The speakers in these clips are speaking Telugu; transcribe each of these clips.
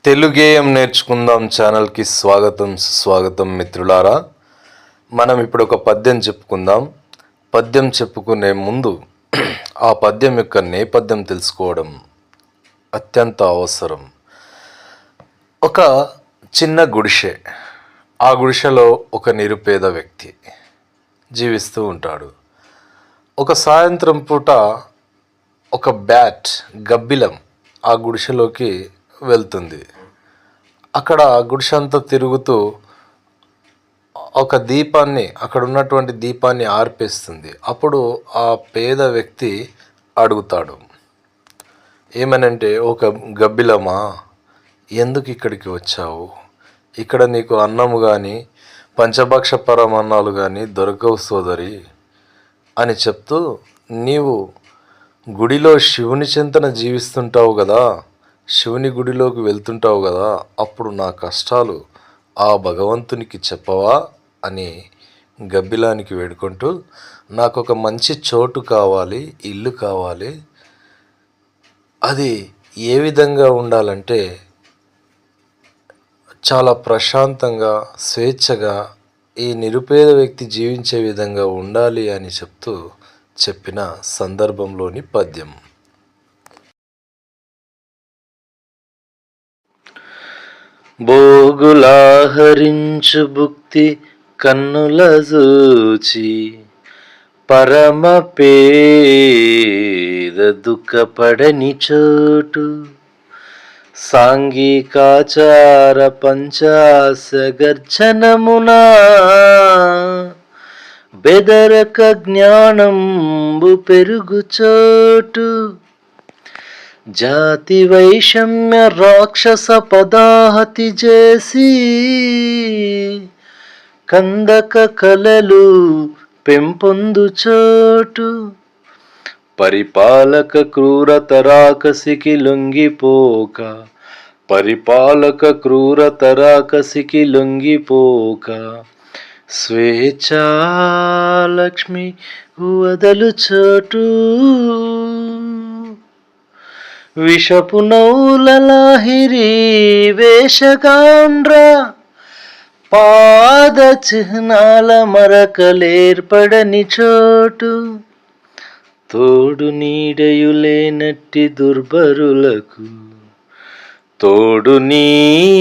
తెలుగేయం నేర్చుకుందాం ఛానల్కి స్వాగతం మిత్రులారా. మనం ఇప్పుడు ఒక పద్యం చెప్పుకుందాం. పద్యం చెప్పుకునే ముందు ఆ పద్యం యొక్క నేపథ్యం తెలుసుకోవడం అత్యంత అవసరం. ఒక చిన్న గుడిసె, ఆ గుడిసెలో ఒక నిరుపేద వ్యక్తి జీవిస్తూ ఉంటాడు. ఒక సాయంత్రం పూట ఒక బ్యాట్, గబ్బిలం ఆ గుడిసెలోకి వెళ్తుంది. అక్కడ గుడిసె అంతా తిరుగుతూ ఒక దీపాన్ని, అక్కడ ఉన్నటువంటి దీపాన్ని ఆర్పేస్తుంది. అప్పుడు ఆ పేద వ్యక్తి అడుగుతాడు, ఏమనంటే, ఒక గబ్బిలమా, ఎందుకు ఇక్కడికి వచ్చావు? ఇక్కడ నీకు అన్నము కానీ పంచభక్ష పరమాన్నాలు కానీ దొరకవు సోదరి అని చెప్తూ, నీవు గుడిలో శివుని చింతన జీవిస్తుంటావు కదా, శివుని గుడిలోకి వెళ్తుంటావు కదా, అప్పుడు నా కష్టాలు ఆ భగవంతునికి చెప్పవా అని గబ్బిలానికి వేడుకుంటూ, నాకు ఒక మంచి చోటు కావాలి, ఇల్లు కావాలి, అది ఏ విధంగా ఉండాలంటే చాలా ప్రశాంతంగా స్వేచ్ఛగా ఈ నిరుపేద వ్యక్తి జీవించే విధంగా ఉండాలి అని చెప్తూ చెప్పిన సందర్భంలోని పద్యం. భోగులాహరించు భుక్తి కన్నుల జూచి, పరమ పేద దుఃఖపడని చోటు, సాంఘికాచార పంచాశ గర్జనమునా, బెదరక జ్ఞానంబు పెరుగు చోటు, జాతి వైషమ్య రాక్షస పదాహతి చేసి, కందక కలలు పెంపొందు చోటు, పరిపాలక క్రూరత రాకసికి లొంగిపోక, పరిపాలక క్రూరత రాకసికి లొంగిపోక, స్వేచ్ఛాలక్ష్మి వదలు చోటు, విషపు నౌలలాహిరి వేషగాండ్ర, పాద చిహ్నాల మరకలేర్పడని చోటు, తోడు నీడయులేనట్టి దుర్భరులకు, తోడు నీడయులేనట్టి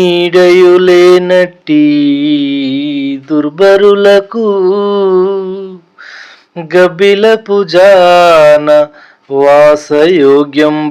దుర్భరులకు, గబ్బిలపు జాన వాసయోగ్యంబుగాదే,